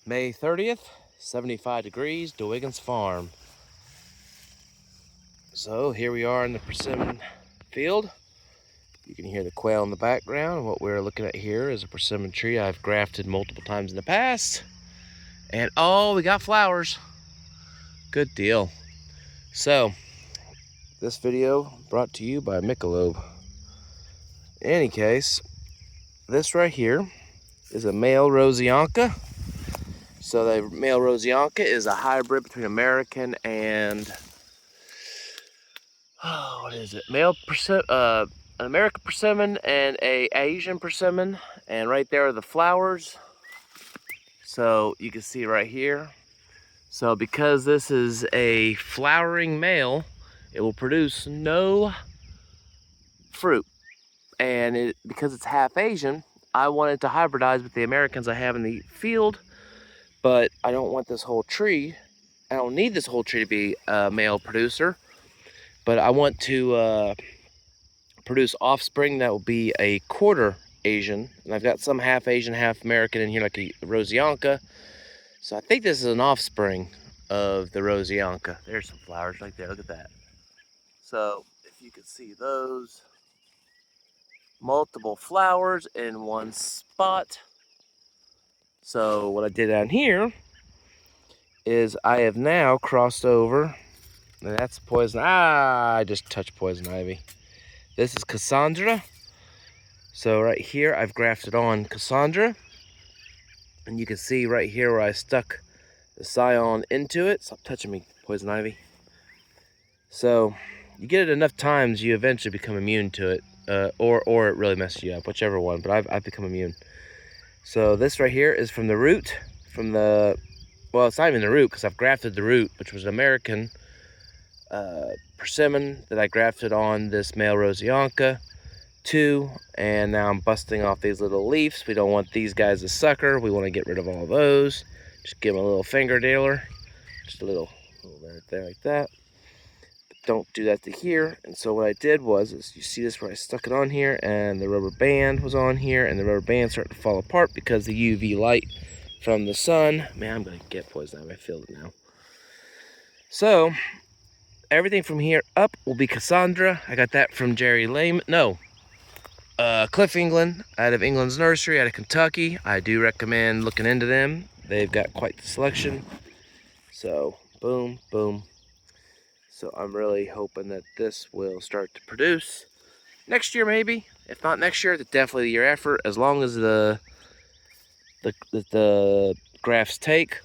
May 30th, 75 degrees, Dwigans farm. So here we are in the persimmon field. You can hear the quail in the background. What we're looking at here is a persimmon tree I've grafted multiple times in the past. And oh, we got flowers. Good deal. So, this video brought to you by Michelob. In any case, this right here is a male Rosianka. So the male Rosianka is a hybrid between American and what is it? An American persimmon and a Asian persimmon, and right there are the flowers. So you can see right here. So because this is a flowering male, it will produce no fruit, and because it's half Asian, I wanted to hybridize with the Americans I have in the field, but I don't want this whole tree. I don't need this whole tree to be a male producer, but I want to produce offspring that will be a quarter Asian, and I've got some half Asian, half American in here, like a Rosianka. So I think this is an offspring of the Rosianka. There's some flowers right there. Look at that. So if you can see those, multiple flowers in one spot. So what I did down here is I have now crossed over, and that's poison. I just touched poison ivy. This is Cassandra. So right here I've grafted on Cassandra, and you can see right here where I stuck the scion into it. Stop touching me, poison ivy. So you get it enough times, you eventually become immune to it, or it really messes you up, whichever one. But I've become immune. So this right here is from the root, well, it's not even the root because I've grafted the root, which was an American persimmon that I grafted on this male Rosianka 2, and now I'm busting off these little leaves. We don't want these guys to sucker. We want to get rid of all those. Just give them a little finger dealer, just a little right there like that. But don't do that to here. And so what I did was, you see this where I stuck it on here, and the rubber band was on here, and the rubber band started to fall apart because the UV light from the sun. Man, I'm gonna get poison ivy. I feel it now. So everything from here up will be Cassandra. I got that from Cliff England, out of England's nursery, out of Kentucky. I do recommend looking into them. They've got quite the selection. So boom, boom. So I'm really hoping that this will start to produce next year, maybe. If not next year, definitely the year after, as long as the grafts take.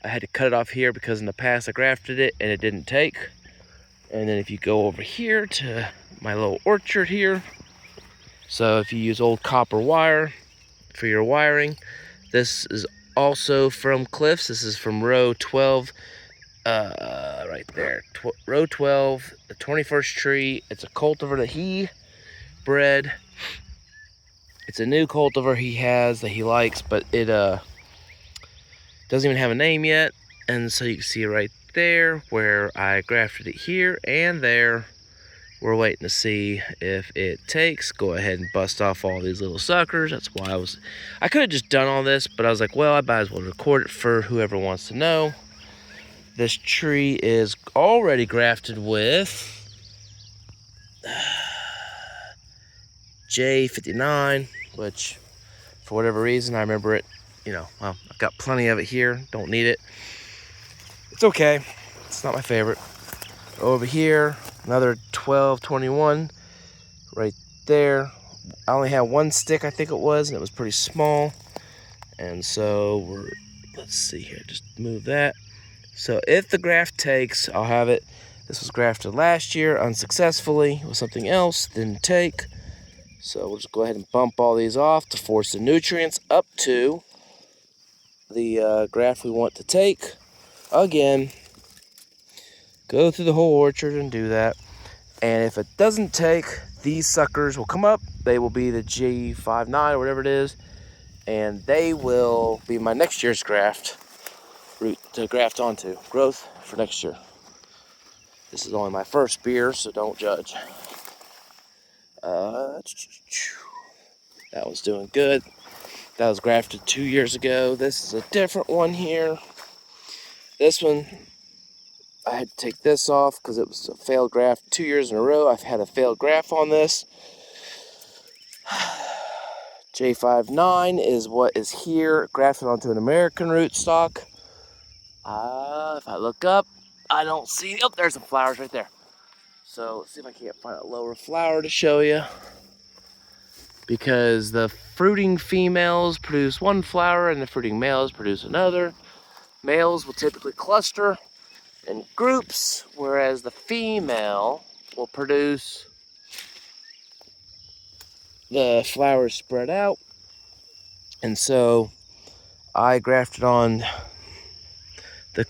I had to cut it off here because in the past I grafted it and it didn't take. And then if you go over here to my little orchard here, so if you use old copper wire for your wiring, this is also from Cliff's. This is from row 12, right there, row 12, the 21st tree. It's a cultivar that he bred. It's a new cultivar he has that he likes, but it doesn't even have a name yet. And so you can see right there where I grafted it here and there. We're waiting to see if it takes. Go ahead and bust off all these little suckers. That's why I could have just done all this, but I was like, well, I might as well record it for whoever wants to know. This tree is already grafted with J59, which for whatever reason, I remember it, well, I've got plenty of it here. Don't need it. It's okay. It's not my favorite. Over here, another 1221 right there. I only had one stick, I think it was, and it was pretty small. And so let's see here, just move that. So if the graft takes, I'll have it. This was grafted last year unsuccessfully with something else, didn't take. So we'll just go ahead and bump all these off to force the nutrients up to the graft we want to take. Again, go through the whole orchard and do that. And if it doesn't take, these suckers will come up. They will be the G59 or whatever it is, and they will be my next year's root to graft onto. Growth for next year. This is only my first beer, so don't judge. That one's doing good. That was grafted 2 years ago. This is a different one here. This one, I had to take this off because it was a failed graft 2 years in a row. I've had a failed graft on this. J59 is what is here, grafted onto an American rootstock. If I look up, I don't see, oh, there's some flowers right there. So let's see if I can't find a lower flower to show you. Because the fruiting females produce one flower and the fruiting males produce another. Males will typically cluster in groups, whereas the female will produce the flowers spread out. And so I grafted on the,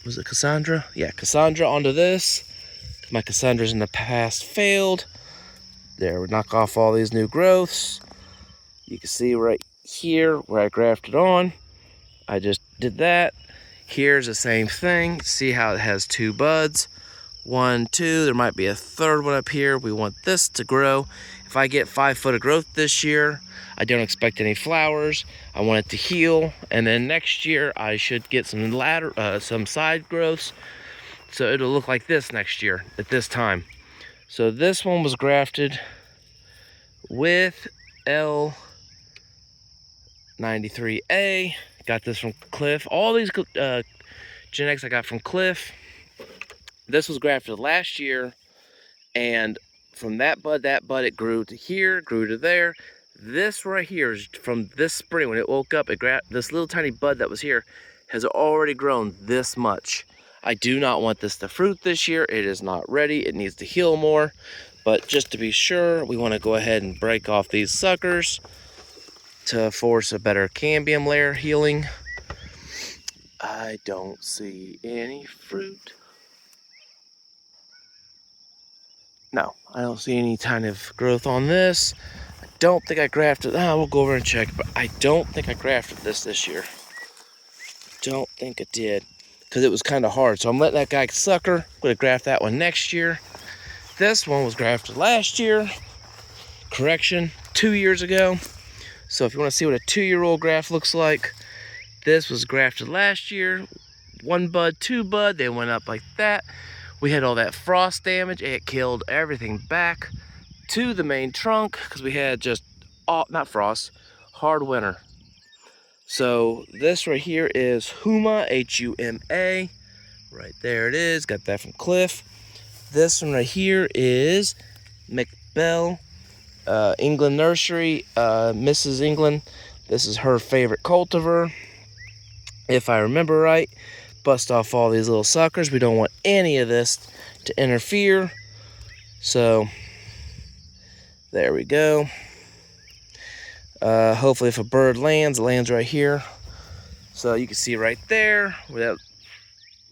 was it Cassandra? Yeah, Cassandra onto this. My Cassandras in the past failed. There, we knock off all these new growths. You can see right here where I grafted on. I just did that. Here's the same thing. See how it has 2 buds? 1, 2, there might be a third one up here. We want this to grow. If I get 5 foot of growth this year, I don't expect any flowers. I want it to heal, and then next year I should get some side growths. So it'll look like this next year at this time. So this one was grafted with L93A. Got this from Cliff. All these genetics I got from Cliff. This was grafted last year, and from that bud, it grew to here, grew to there. This right here is from this spring when it woke up. This little tiny bud that was here has already grown this much. I do not want this to fruit this year. It is not ready. It needs to heal more. But just to be sure, we want to go ahead and break off these suckers to force a better cambium layer healing. I don't see any fruit. No, I don't see any kind of growth on this. I don't think I grafted. We'll go over and check, but I don't think I grafted this year. Don't think I did, because it was kind of hard. So I'm letting that guy sucker. I'm going to graft that one next year. This one was grafted last year. Correction, 2 years ago. So if you want to see what a 2-year-old graft looks like, this was grafted last year. 1 bud, 2 bud, they went up like that. We had all that frost damage. It killed everything back to the main trunk because we had just, not frost, hard winter. So this right here is Huma, H-U-M-A. Right there it is. Got that from Cliff. This one right here is McBell, England Nursery, Mrs. England. This is her favorite cultivar, if I remember right. Bust off all these little suckers. We don't want any of this to interfere. So there we go. Hopefully if a bird lands, it lands right here. So you can see right there where that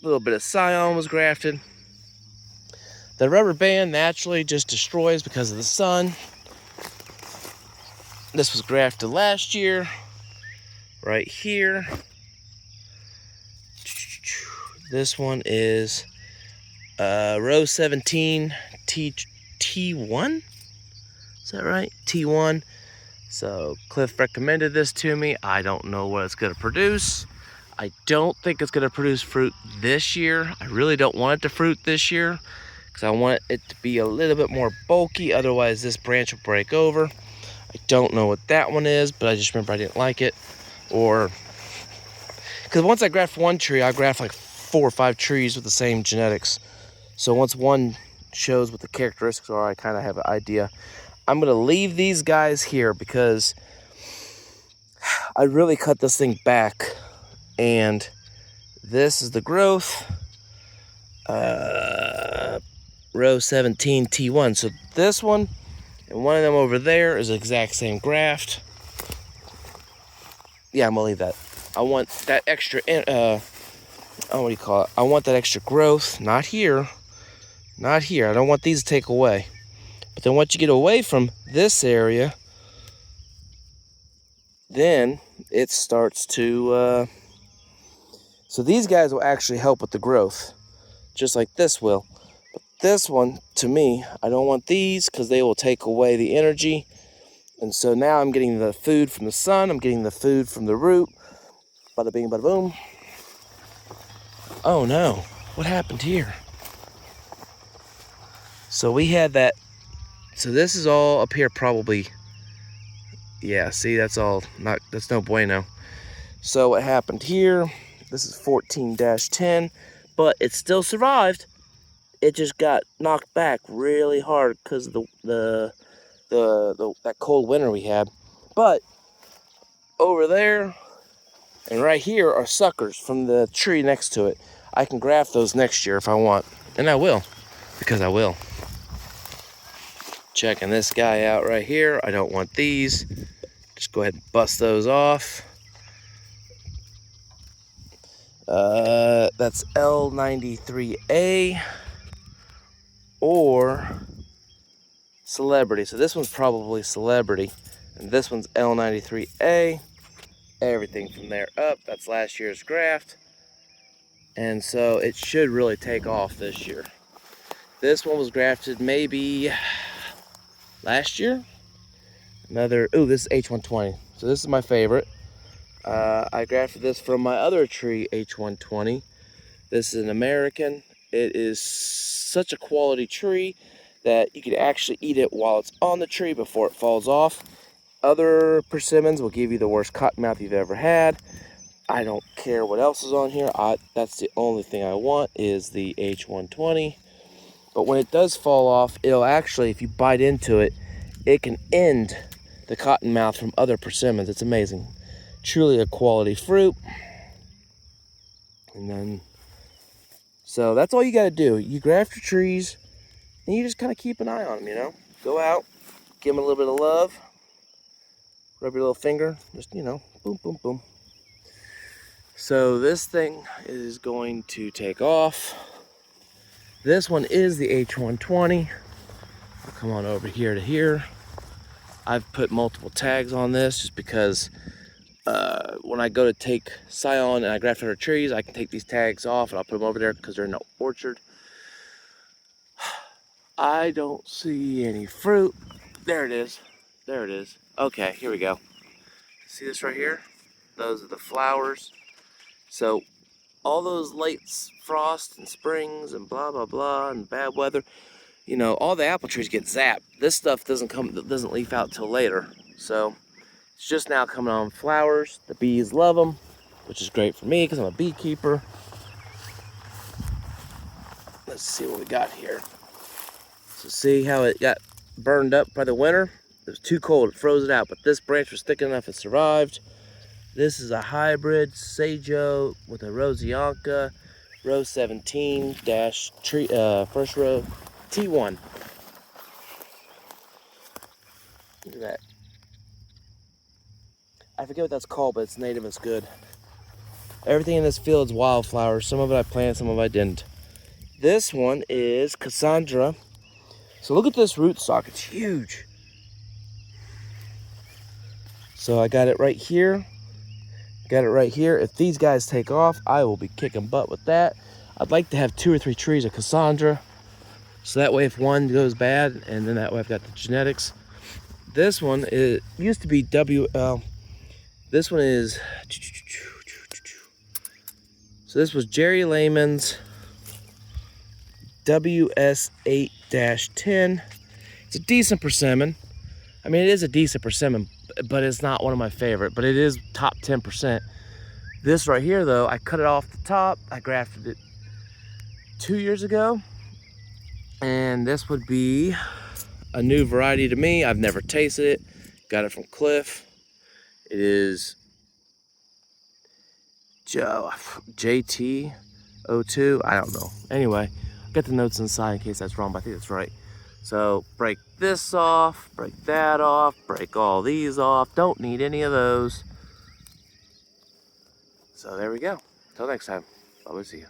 little bit of scion was grafted. The rubber band naturally just destroys because of the sun. This was grafted last year, right here. This one is row 17 T1. Is that right? T1. So Cliff recommended this to me. I don't know what it's going to produce. I don't think it's going to produce fruit this year. I really don't want it to fruit this year because I want it to be a little bit more bulky. Otherwise, this branch will break over. I don't know what that one is, but I just remember I didn't like it. Or, because once I graft one tree, I graft like 4 or 5 trees with the same genetics. So once one shows what the characteristics are, I kind of have an idea. I'm going to leave these guys here because I really cut this thing back. And this is the growth. Row 17 T1. So this one and one of them over there is the exact same graft. Yeah, I'm going to leave that. I want that extra, what do you call it? I want that extra growth. Not here. Not here. I don't want these to take away. But then once you get away from this area, then it starts to, so these guys will actually help with the growth, just like this will. But this one, to me, I don't want these because they will take away the energy And so now I'm getting the food from the sun, I'm getting the food from the root. Bada bing, bada boom. Oh no, what happened here? So we had that, so this is all up here probably, yeah, see, that's no bueno. So what happened here, this is 14-10, but it still survived. It just got knocked back really hard because of that cold winter we had. But over there and right here are suckers from the tree next to it. I can graft those next year if I want, and I will, because I will. Checking this guy out right here. I don't want these. Just go ahead and bust those off. That's L93A or Celebrity. So this one's probably Celebrity, and this one's L93A. Everything from there up, that's last year's graft. And so it should really take off this year. This one was grafted maybe last year. This is H120. So this is my favorite. I grafted this from my other tree, H120. This is an American. It is such a quality tree that you can actually eat it while it's on the tree before it falls off. Other persimmons will give you the worst cottonmouth you've ever had. I don't care what else is on here. That's the only thing I want is the H120. But when it does fall off, it'll actually, if you bite into it, it can end the cottonmouth from other persimmons. It's amazing. Truly a quality fruit. And then, so that's all you got to do. You graft your trees, and you just kind of keep an eye on them, you know? Go out, give them a little bit of love, rub your little finger, just, you know, boom, boom, boom. So this thing is going to take off. This one is the H120. I'll come on over here to here. I've put multiple tags on this just because when I go to take scion and I graft other trees, I can take these tags off and I'll put them over there because they're in the orchard. I don't see any fruit. There it is. There it is. Okay, here we go. See this right here? Those are the flowers. So all those late frost and springs and blah, blah, blah, and bad weather, you know, all the apple trees get zapped. This stuff doesn't leaf out till later. So it's just now coming on flowers. The bees love them, which is great for me because I'm a beekeeper. Let's see what we got here. So see how it got burned up by the winter? It was too cold, it froze it out, but this branch was thick enough it survived. This is a hybrid Sajo with a Rosianka, row 17 dash tree, first row T1. Look at that. I forget what that's called, but it's native, it's good. Everything in this field is wildflowers. Some of it I planted, some of it I didn't. This one is Cassandra. So look at this rootstock, it's huge. So I got it right here. Got it right here. If these guys take off, I will be kicking butt with that. I'd like to have 2 or 3 trees of Cassandra. So that way if one goes bad, and then that way I've got the genetics. This one used to be this one is, so this was Jerry Lehman's WS8-10. It's a decent persimmon. I mean, it is a decent persimmon, but it's not one of my favorite, but it is top 10%. This right here though, I cut it off the top. I grafted it 2 years ago. And this would be a new variety to me. I've never tasted it. Got it from Cliff. It is JT02. I don't know. Anyway, I'll get the notes inside in case that's wrong, but I think that's right. So break this off, break that off, break all these off. Don't need any of those. So there we go. Till next time. Bye-bye. See you.